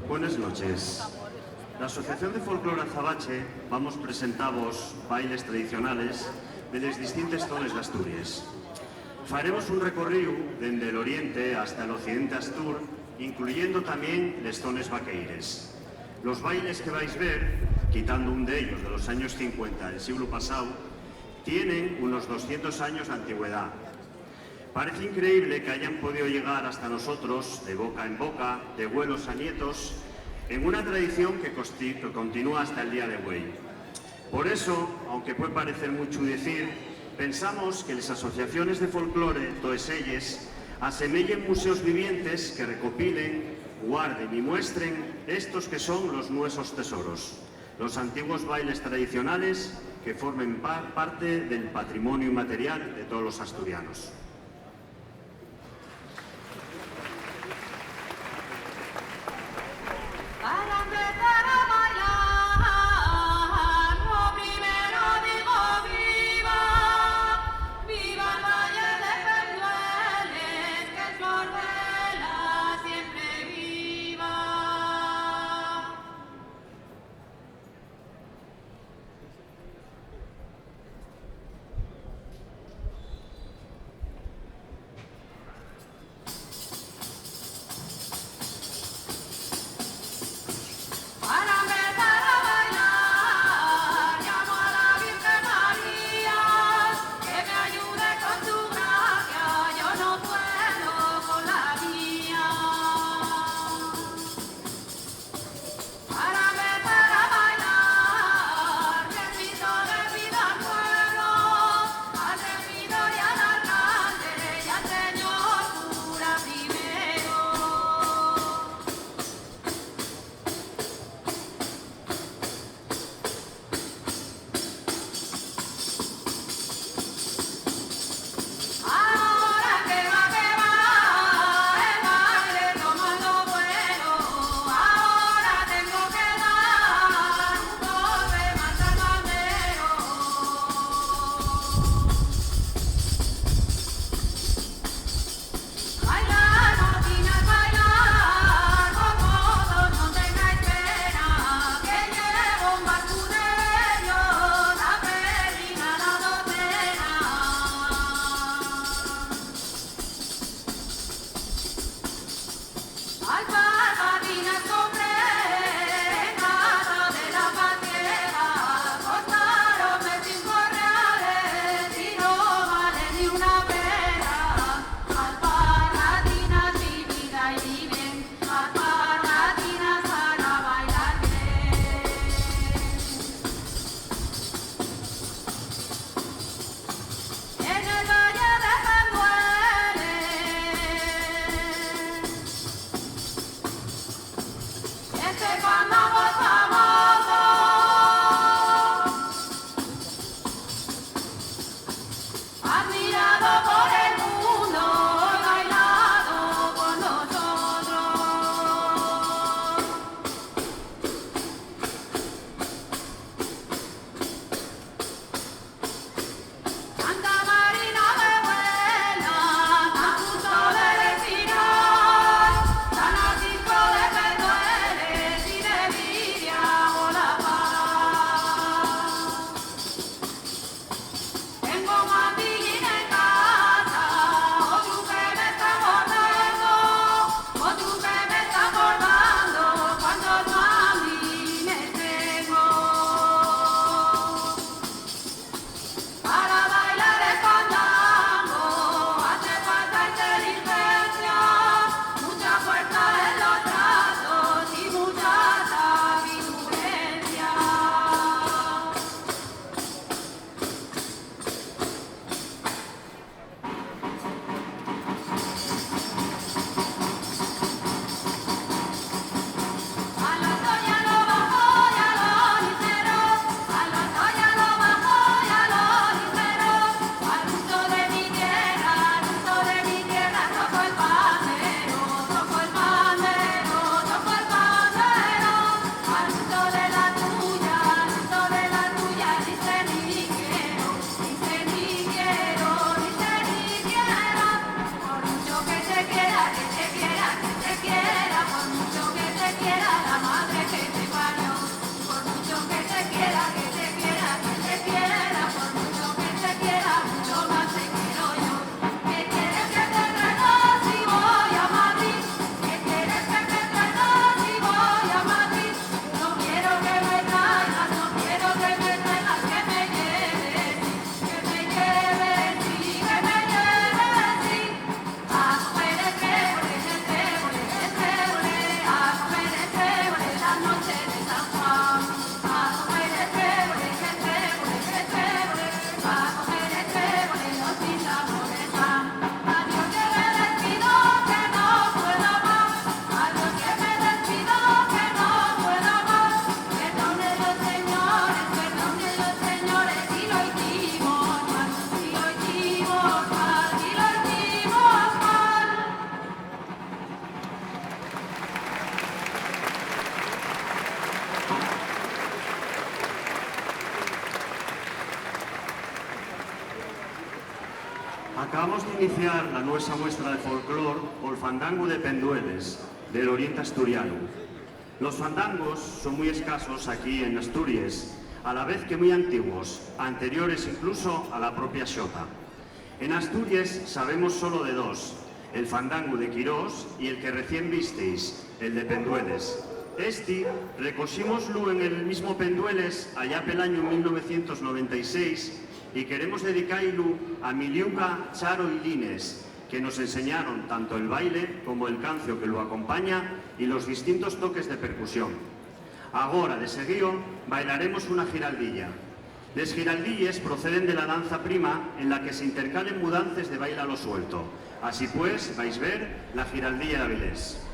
Buenas noches. La Asociación de Folclore Azabache vamos presentavos bailes tradicionales de les distintas zonas de Asturias. Faremos un recorrido desde el oriente hasta el occidente Astur, incluyendo también les zonas vaqueires. Los bailes que vais a ver, quitando un de ellos de los años 50 del siglo pasado, tienen unos 200 años de antigüedad. Parece increíble que hayan podido llegar hasta nosotros, de boca en boca, de abuelos a nietos, en una tradición que continúa hasta el día de hoy. Por eso, aunque puede parecer mucho decir, pensamos que las asociaciones de folclore, todas ellas, asemellen museos vivientes que recopilen, guarden y muestren estos que son los nuestros tesoros, los antiguos bailes tradicionales que formen parte del patrimonio inmaterial de todos los asturianos. Acabamos de iniciar la nuestra muestra de folclore o el fandango de Pendueles, del Oriente Asturiano. Los fandangos son muy escasos aquí en Asturias, a la vez que muy antiguos, anteriores incluso a la propia xota. En Asturias sabemos solo de dos, el fandango de Quirós y el que recién visteis, el de Pendueles. Este recosímoslo en el mismo Pendueles allá pel año 1996 y queremos dedicarlo a Miliuca, Charo y Lines, que nos enseñaron tanto el baile como el cancio que lo acompaña y los distintos toques de percusión. Ahora, de seguido, bailaremos una giraldilla. Les giraldilles proceden de la danza prima en la que se intercalen mudances de baile a lo suelto. Así pues, vais a ver la giraldilla de Avilés.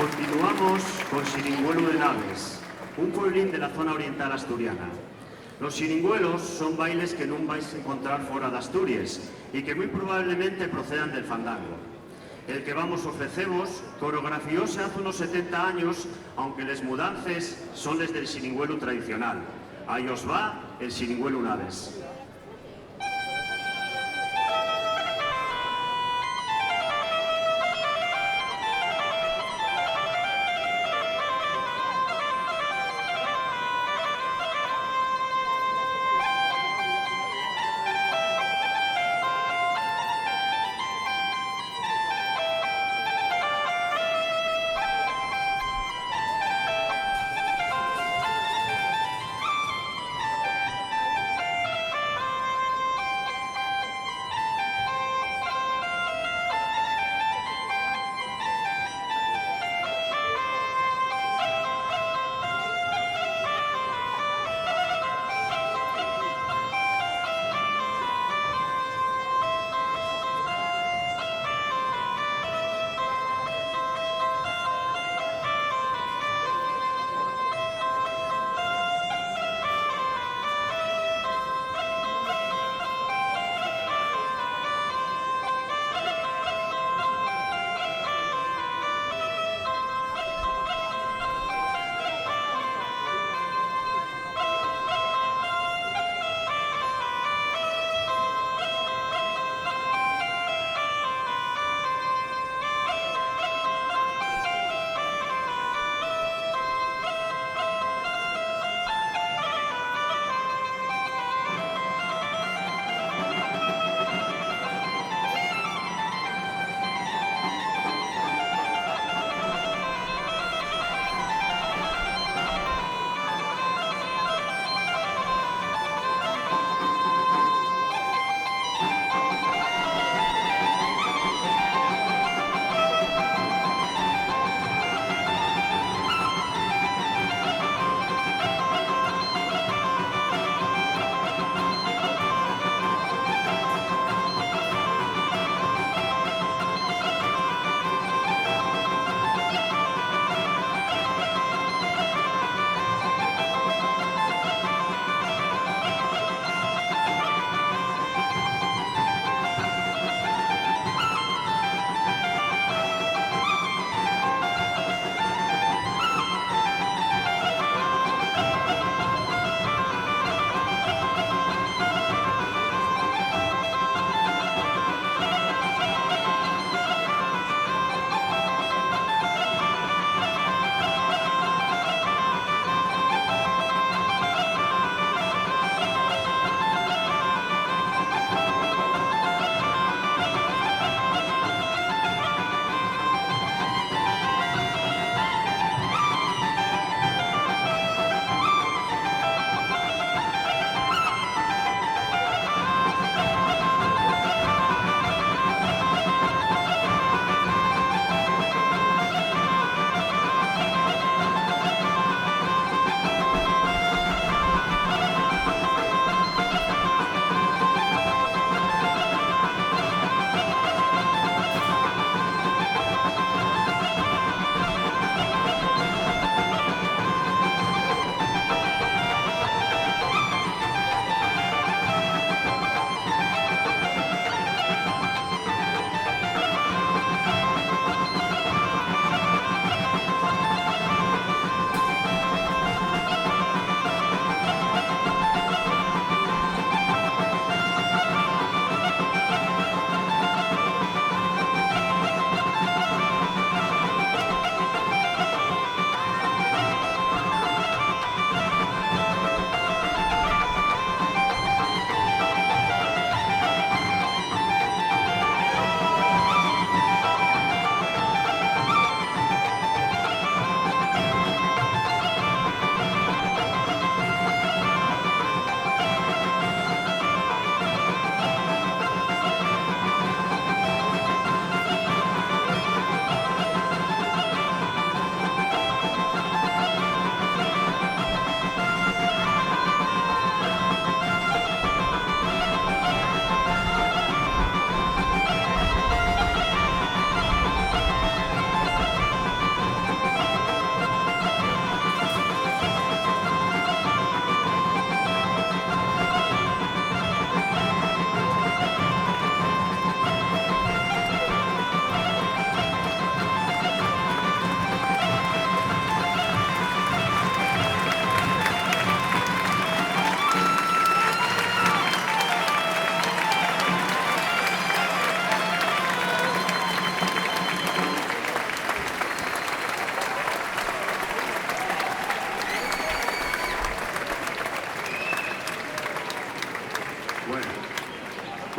Continuamos con Siringuelo de Naves, un pueblín de la zona oriental asturiana. Los xiringuelos son bailes que non vais a encontrar fora de Asturias e que moi probablemente procedan del fandango. El que vamos ofrecemos coreografióse hace unos 70 años, aunque les mudances son les del xiringuelo tradicional. Ahí os va el xiringuelo Unades.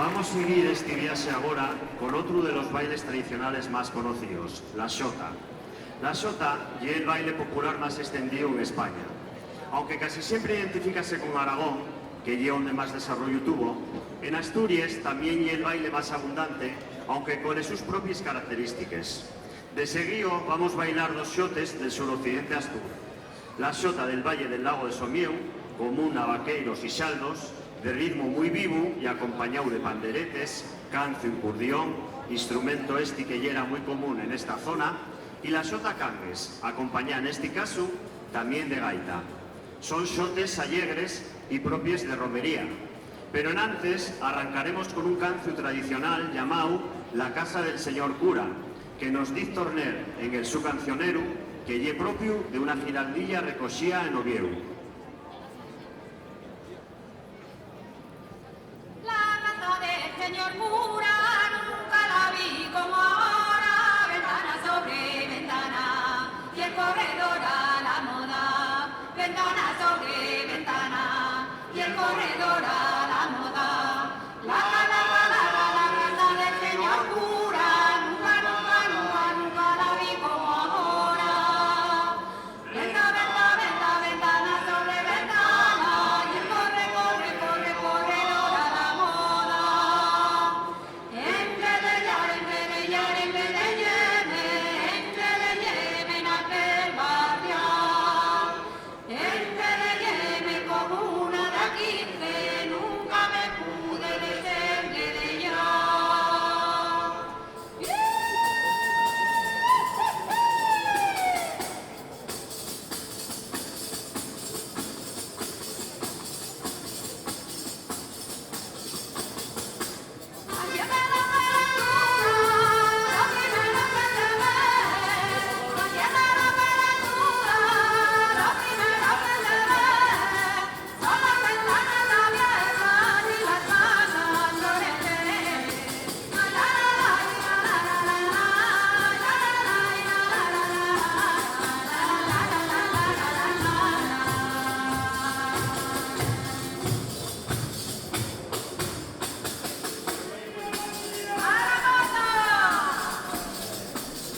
Vamos a seguir este viaje ahora con otro de los bailes tradicionales más conocidos, la xota. La xota es el baile popular más extendido en España. Aunque casi siempre identifícase con Aragón, que es donde más desarrollo tuvo, en Asturias también es el baile más abundante, aunque con sus propias características. De seguido vamos a bailar dos xotes del suroccidente Astur. La xota del Valle del Lago de Somieu, común a vaqueiros y xaldos, de ritmo muy vivo y acompañado de panderetes, cancio y curdión, instrumento que ya era muy común en esta zona, y la xota cangues, acompañada en este caso también de gaita. Son xotes alegres y propias de romería, pero en antes arrancaremos con un cancio tradicional llamado La Casa del Señor Cura, que nos diz torner en el su cancionero, que lle propio de una giraldilla recogida en Oviedo. La casa del señor cura nunca la vi como ahora, ventana sobre ventana y el corredor a la moda, ventana sobre ventana y el corredor a la moda. La casa del señor cura nunca la vi como ahora. Ventana sobre ventana y el corredor a la moda. Entre de Yemen aquel barrio, entre de Yemen como una de aquí que nunca me pude descender de ella.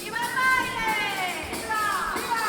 ¡Viva el baile! ¡Viva! ¡Viva!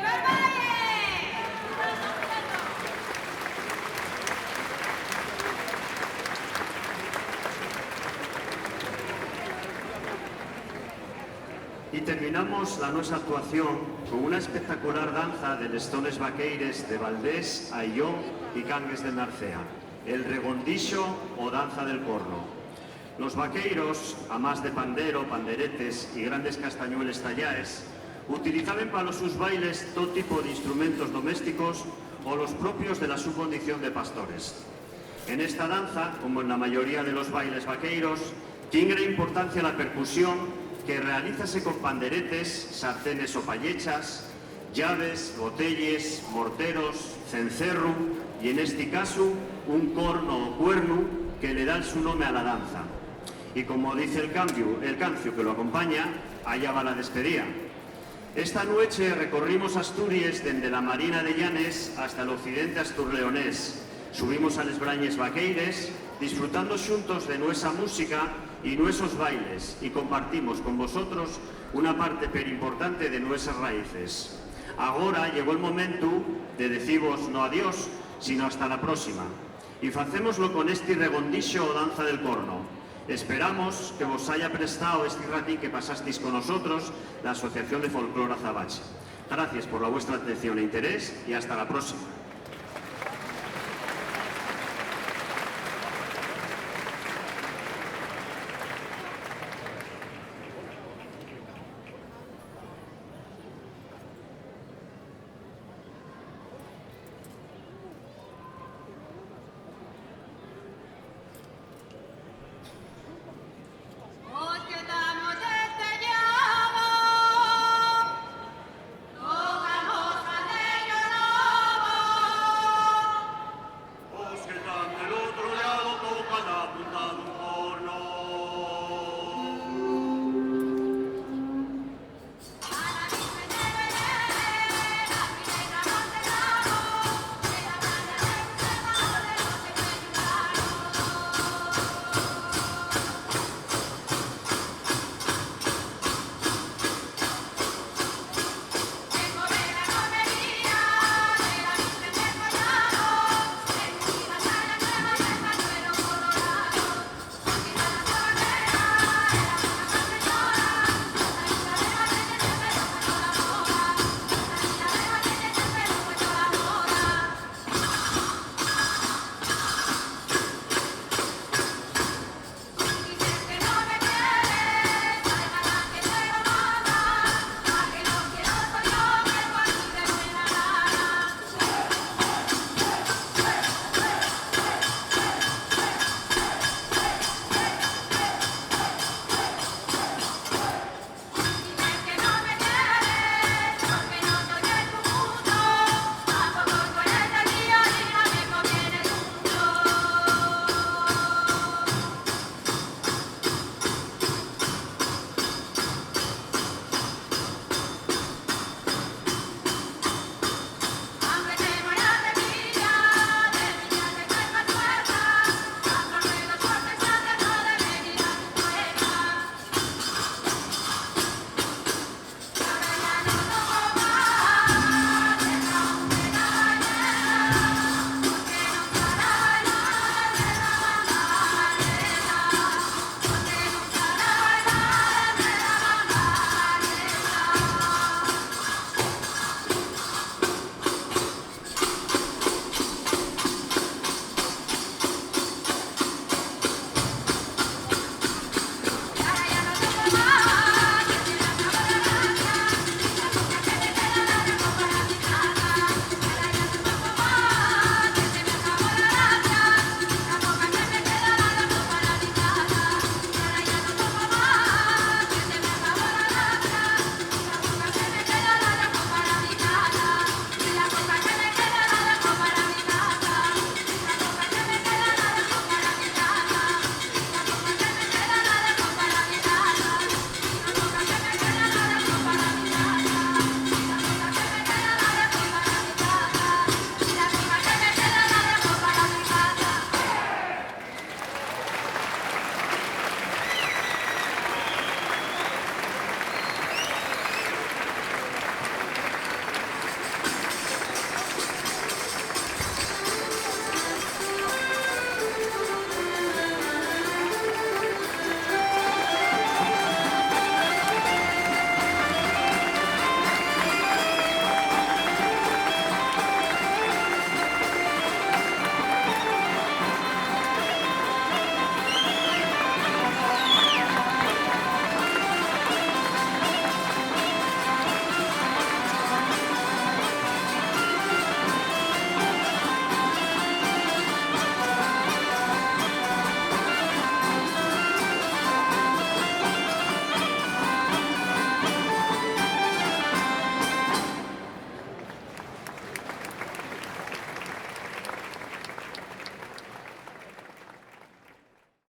¡Viva el baile! Y terminamos la nuestra actuación con una espectacular danza de lestones vaqueires de Valdés, Ayllón y Cangues de Narcea, el regondixo o danza del corno. Los vaqueiros, a más de pandero, panderetes y grandes castañueles tallaes, utilizaban para sus bailes todo tipo de instrumentos domésticos o los propios de la su condición de pastores. En esta danza, como en la mayoría de los bailes vaqueiros, tiene gran importancia la percusión que realízase con panderetes, sartenes o pallechas, llaves, botelles, morteros, cencerro y en este caso un corno o cuerno que le da su nombre a la danza. Y como dice el cancio que lo acompaña, allá va la despedida. Esta noche recorrimos Asturias desde la Marina de Llanes hasta el occidente asturleonés. Subimos a les Brañes Vaqueires, disfrutando juntos de nuestra música y nuestros bailes, y compartimos con vosotros una parte pero importante de nuestras raíces. Ahora llegó el momento de deciros no adiós, sino hasta la próxima. Y facémoslo con este regondixo o danza del corno. Esperamos que vos haya prestado este ratín que pasasteis con nosotros la Asociación de Folclore Azabache. Gracias por la vuestra atención e interés y hasta la próxima.